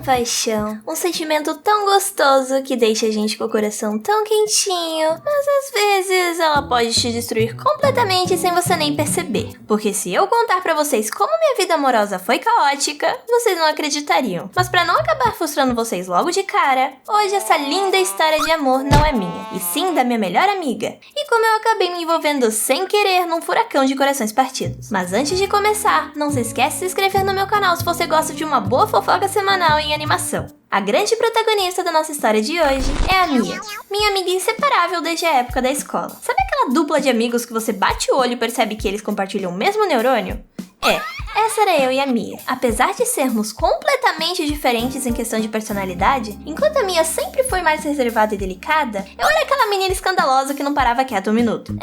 paixão. Um sentimento tão gostoso que deixa a gente com o coração tão quentinho, mas às vezes ela pode te destruir completamente sem você nem perceber. Porque se eu contar pra vocês como minha vida amorosa foi caótica, vocês não acreditariam. Mas pra não acabar frustrando vocês logo de cara, hoje essa linda história de amor não é minha, e sim da minha melhor amiga. E como eu acabei me envolvendo sem querer num furacão de corações partidos. Mas antes de começar, não se esquece de se inscrever no meu canal se você gosta de uma boa fofoca semanal em animação. A grande protagonista da nossa história de hoje é a Mia, minha amiga inseparável desde a época da escola. Sabe aquela dupla de amigos que você bate o olho e percebe que eles compartilham o mesmo neurônio? Essa era eu e a Mia. Apesar de sermos completamente diferentes em questão de personalidade, enquanto a Mia sempre foi mais reservada e delicada, eu era aquela menina escandalosa que não parava quieta um minuto.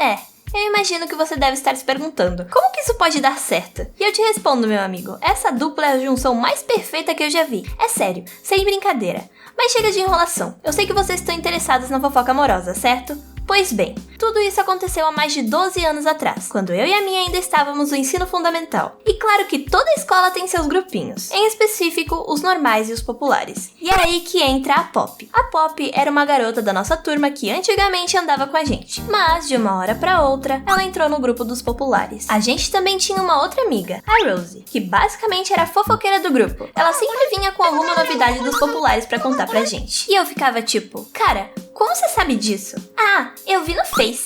Eu imagino que você deve estar se perguntando, como que isso pode dar certo? E eu te respondo, meu amigo, essa dupla é a junção mais perfeita que eu já vi. É sério, sem brincadeira. Mas chega de enrolação. Eu sei que vocês estão interessados na fofoca amorosa, certo? Pois bem, tudo isso aconteceu há mais de 12 anos atrás, quando eu e a Mia ainda estávamos no ensino fundamental. E claro que toda escola tem seus grupinhos, em específico os normais e os populares. E é aí que entra a Pop. A Pop era uma garota da nossa turma que antigamente andava com a gente, mas de uma hora pra outra, ela entrou no grupo dos populares. A gente também tinha uma outra amiga, a Rosie, que basicamente era a fofoqueira do grupo. Ela sempre vinha com alguma novidade dos populares pra contar pra gente. E eu ficava tipo, cara, como você sabe disso? Ah, eu vi no Face.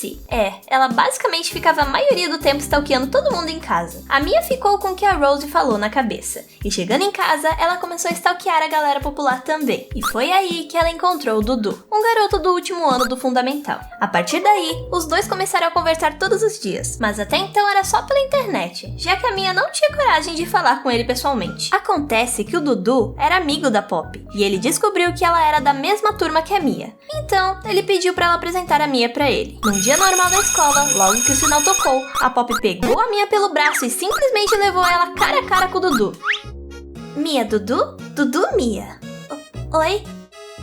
Ela basicamente ficava a maioria do tempo stalkeando todo mundo em casa. A Mia ficou com o que a Rose falou na cabeça. E chegando em casa, ela começou a stalkear a galera popular também. E foi aí que ela encontrou o Dudu, um garoto do último ano do fundamental. A partir daí, os dois começaram a conversar todos os dias. Mas até então era só pela internet, já que a Mia não tinha coragem de falar com ele pessoalmente. Acontece que o Dudu era amigo da Pop. E ele descobriu que ela era da mesma turma que a Mia. Então, ele pediu pra ela apresentar a Mia pra ele. Num dia normal da escola, logo que o sinal tocou, a Pop pegou a Mia pelo braço e simplesmente levou ela cara a cara com o Dudu. Mia, Dudu? Dudu, Mia. Oi?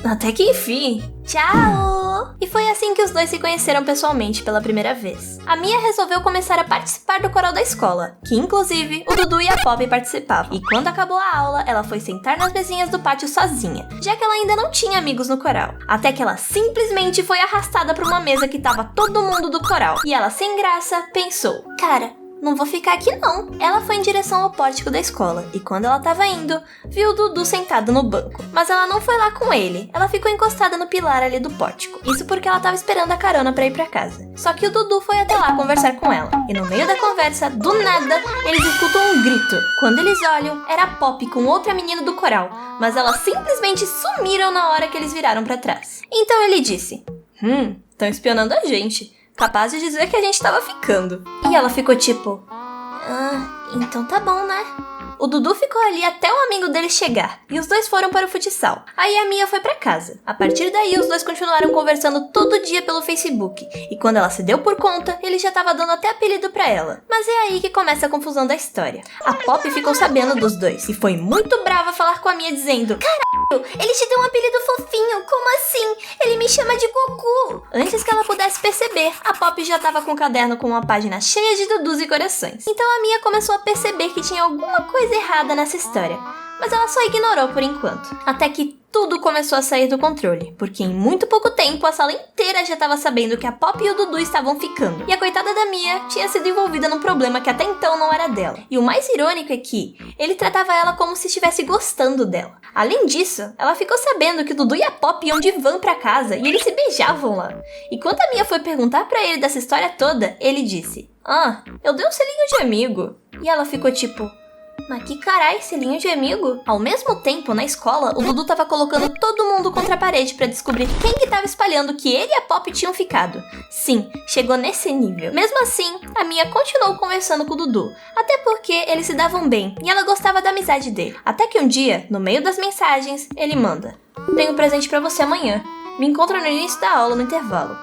Até que enfim. Tchau! E foi assim que os dois se conheceram pessoalmente pela primeira vez. A Mia resolveu começar a participar do coral da escola, que inclusive o Dudu e a Pop participavam. E quando acabou a aula, ela foi sentar nas mesinhas do pátio sozinha, já que ela ainda não tinha amigos no coral. Até que ela simplesmente foi arrastada para uma mesa que tava todo mundo do coral. E ela, sem graça, pensou, cara, não vou ficar aqui não. Ela foi em direção ao pórtico da escola e quando ela tava indo, viu o Dudu sentado no banco. Mas ela não foi lá com ele, ela ficou encostada no pilar ali do pórtico. Isso porque ela tava esperando a carona pra ir pra casa. Só que o Dudu foi até lá conversar com ela. E no meio da conversa, do nada, eles escutam um grito. Quando eles olham, era a Pop com outra menina do coral, mas elas simplesmente sumiram na hora que eles viraram pra trás. Então ele disse, tão espionando a gente. Capaz de dizer que a gente tava ficando. E ela ficou tipo, então tá bom, né? O Dudu ficou ali até o amigo dele chegar, e os dois foram para o futsal. Aí a Mia foi pra casa. A partir daí, os dois continuaram conversando todo dia pelo Facebook, e quando ela se deu por conta, ele já tava dando até apelido pra ela. Mas é aí que começa a confusão da história. A Pop ficou sabendo dos dois, e foi muito brava falar com a Mia dizendo, caralho, ele te deu um apelido fofinho, como assim? Ele me chama de Goku. Antes que ela pudesse perceber, a Pop já tava com um caderno com uma página cheia de Dudus e corações. Então a Mia começou a perceber que tinha alguma coisa errada nessa história, mas ela só ignorou por enquanto. Até que tudo começou a sair do controle, porque em muito pouco tempo a sala inteira já estava sabendo que a Pop e o Dudu estavam ficando. E a coitada da Mia tinha sido envolvida num problema que até então não era dela. E o mais irônico é que ele tratava ela como se estivesse gostando dela. Além disso, ela ficou sabendo que o Dudu e a Pop iam de van pra casa e eles se beijavam lá. E quando a Mia foi perguntar pra ele dessa história toda, ele disse, eu dei um selinho de amigo. E ela ficou tipo, mas que carai, selinho de amigo? Ao mesmo tempo, na escola, o Dudu tava colocando todo mundo contra a parede pra descobrir quem que tava espalhando que ele e a Pop tinham ficado. Sim, chegou nesse nível. Mesmo assim, a Mia continuou conversando com o Dudu, até porque eles se davam bem e ela gostava da amizade dele. Até que um dia, no meio das mensagens, ele manda, tenho um presente pra você amanhã. Me encontra no início da aula, no intervalo.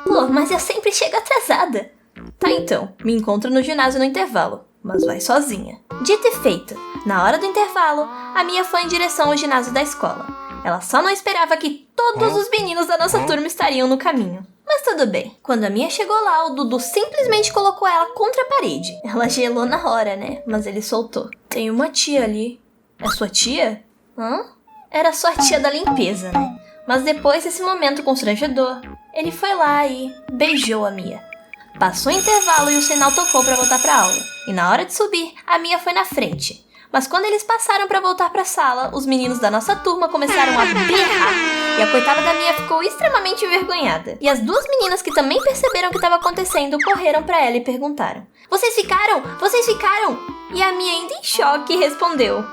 Pô, mas eu sempre chego atrasada. Tá então, me encontra no ginásio no intervalo. Mas vai sozinha. Dito e feito, na hora do intervalo, a Mia foi em direção ao ginásio da escola. Ela só não esperava que todos os meninos da nossa turma estariam no caminho. Mas tudo bem. Quando a Mia chegou lá, o Dudu simplesmente colocou ela contra a parede. Ela gelou na hora, né? Mas ele soltou. Tem uma tia ali. É sua tia? era só a tia da limpeza, né? Mas depois desse momento constrangedor, ele foi lá e beijou a Mia. Passou o intervalo e o sinal tocou pra voltar pra aula. E na hora de subir, a Mia foi na frente. Mas quando eles passaram pra voltar pra sala, os meninos da nossa turma começaram a berrar. E a coitada da Mia ficou extremamente envergonhada. E as duas meninas que também perceberam o que estava acontecendo correram pra ela e perguntaram: Vocês ficaram? Vocês ficaram? E a Mia, ainda em choque, respondeu: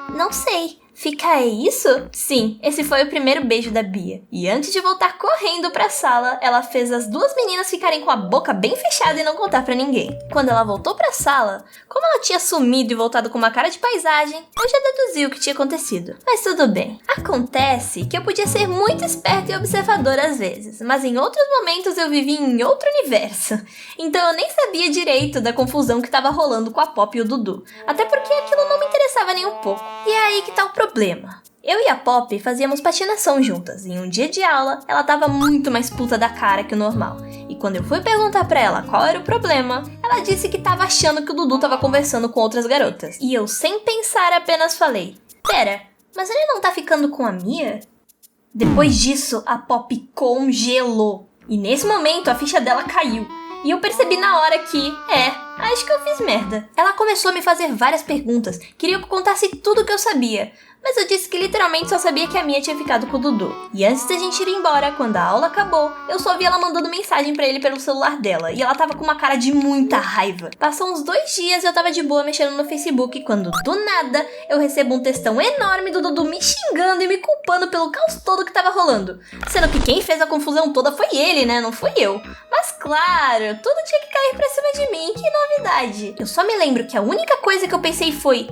Não sei. Ficar é isso? Sim, esse foi o primeiro beijo da Bia. E antes de voltar correndo pra sala, ela fez as duas meninas ficarem com a boca bem fechada e não contar pra ninguém. Quando ela voltou pra sala, como ela tinha sumido e voltado com uma cara de paisagem, eu já deduzi o que tinha acontecido. Mas tudo bem. Acontece que eu podia ser muito esperta e observadora às vezes, mas em outros momentos eu vivi em outro universo. Então eu nem sabia direito da confusão que tava rolando com a Pop e o Dudu. Até porque aquilo não me interessava nem um pouco. E é aí que tá o problema. Eu e a Pop fazíamos patinação juntas, e em um dia de aula, ela tava muito mais puta da cara que o normal. E quando eu fui perguntar pra ela qual era o problema, ela disse que tava achando que o Dudu tava conversando com outras garotas. E eu, sem pensar, apenas falei: Pera, mas ele não tá ficando com a Mia? Depois disso, a Pop congelou. E nesse momento, a ficha dela caiu. E eu percebi na hora que, acho que eu fiz merda. Ela começou a me fazer várias perguntas, queria que eu contasse tudo que eu sabia. Mas eu disse que literalmente só sabia que a Mia tinha ficado com o Dudu. E antes da gente ir embora, quando a aula acabou, eu só vi ela mandando mensagem pra ele pelo celular dela. E ela tava com uma cara de muita raiva. Passou uns 2 dias e eu tava de boa mexendo no Facebook, quando do nada eu recebo um textão enorme do Dudu me xingando e me culpando pelo caos todo que tava rolando. Sendo que quem fez a confusão toda foi ele, né? Não fui eu. Mas claro, tudo tinha que cair pra cima de mim, que novidade. Eu só me lembro que a única coisa que eu pensei foi: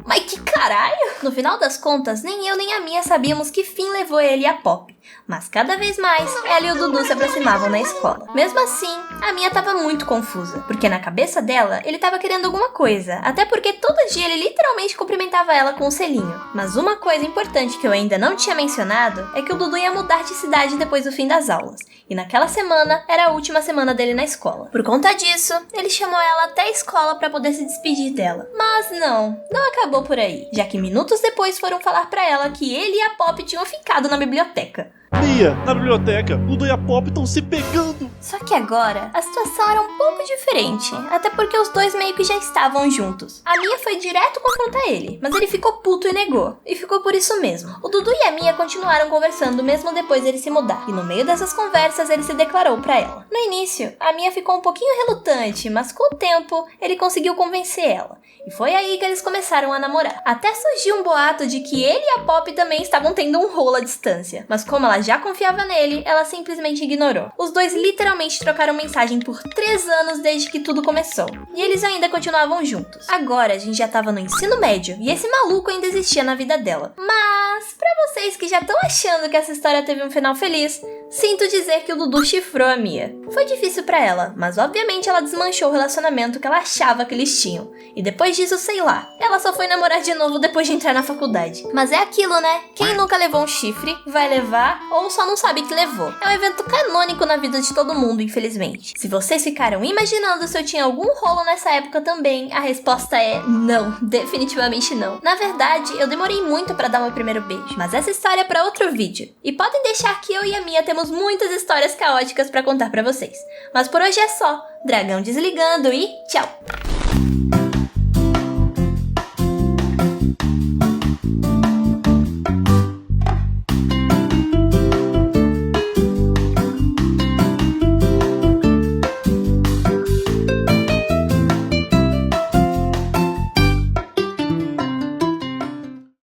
mas que caralho! No final das contas, nem eu nem a Mia sabíamos que fim levou ele e a Pop. Mas cada vez mais, ela e o Dudu se aproximavam na escola. Mesmo assim, a Mia tava muito confusa, porque na cabeça dela, ele tava querendo alguma coisa. Até porque todo dia ele literalmente cumprimentava ela com um selinho. Mas uma coisa importante que eu ainda não tinha mencionado é que o Dudu ia mudar de cidade depois do fim das aulas. E naquela semana, era a última semana dele na escola. Por conta disso, ele chamou ela até a escola pra poder se despedir dela. Mas não acabou por aí, já que minutos depois foram falar pra ela que ele e a Pop tinham ficado na biblioteca. Mia, na biblioteca, o Dudu e a Pop estão se pegando. Só que agora, a situação era um pouco diferente, até porque os dois meio que já estavam juntos. A Mia foi direto confrontar ele, mas ele ficou puto e negou, e ficou por isso mesmo. O Dudu e a Mia continuaram conversando mesmo depois dele se mudar, e no meio dessas conversas ele se declarou pra ela. No início, a Mia ficou um pouquinho relutante, mas com o tempo, ele conseguiu convencer ela. E foi aí que eles começaram a namorar. Até surgiu um boato de que ele e a Pop também estavam tendo um rolo à distância. Mas como ela já confiava nele, ela simplesmente ignorou. Os dois literalmente trocaram mensagem por 3 anos desde que tudo começou. E eles ainda continuavam juntos. Agora a gente já tava no ensino médio e esse maluco ainda existia na vida dela. Mas, pra vocês que já estão achando que essa história teve um final feliz, sinto dizer que o Dudu chifrou a Mia. Foi difícil pra ela, mas obviamente ela desmanchou o relacionamento que ela achava que eles tinham. E depois disso, sei lá, ela só foi namorar de novo depois de entrar na faculdade. Mas é aquilo, né? Quem nunca levou um chifre, vai levar ou só não sabe que levou. É um evento canônico na vida de todo mundo, infelizmente. Se vocês ficaram imaginando se eu tinha algum rolo nessa época também, a resposta é não, definitivamente não. Na verdade, eu demorei muito pra dar meu primeiro beijo, mas essa história é pra outro vídeo. E podem deixar que eu e a Mia temos muitas histórias caóticas pra contar pra vocês. Mas por hoje é só. Dragão desligando e tchau!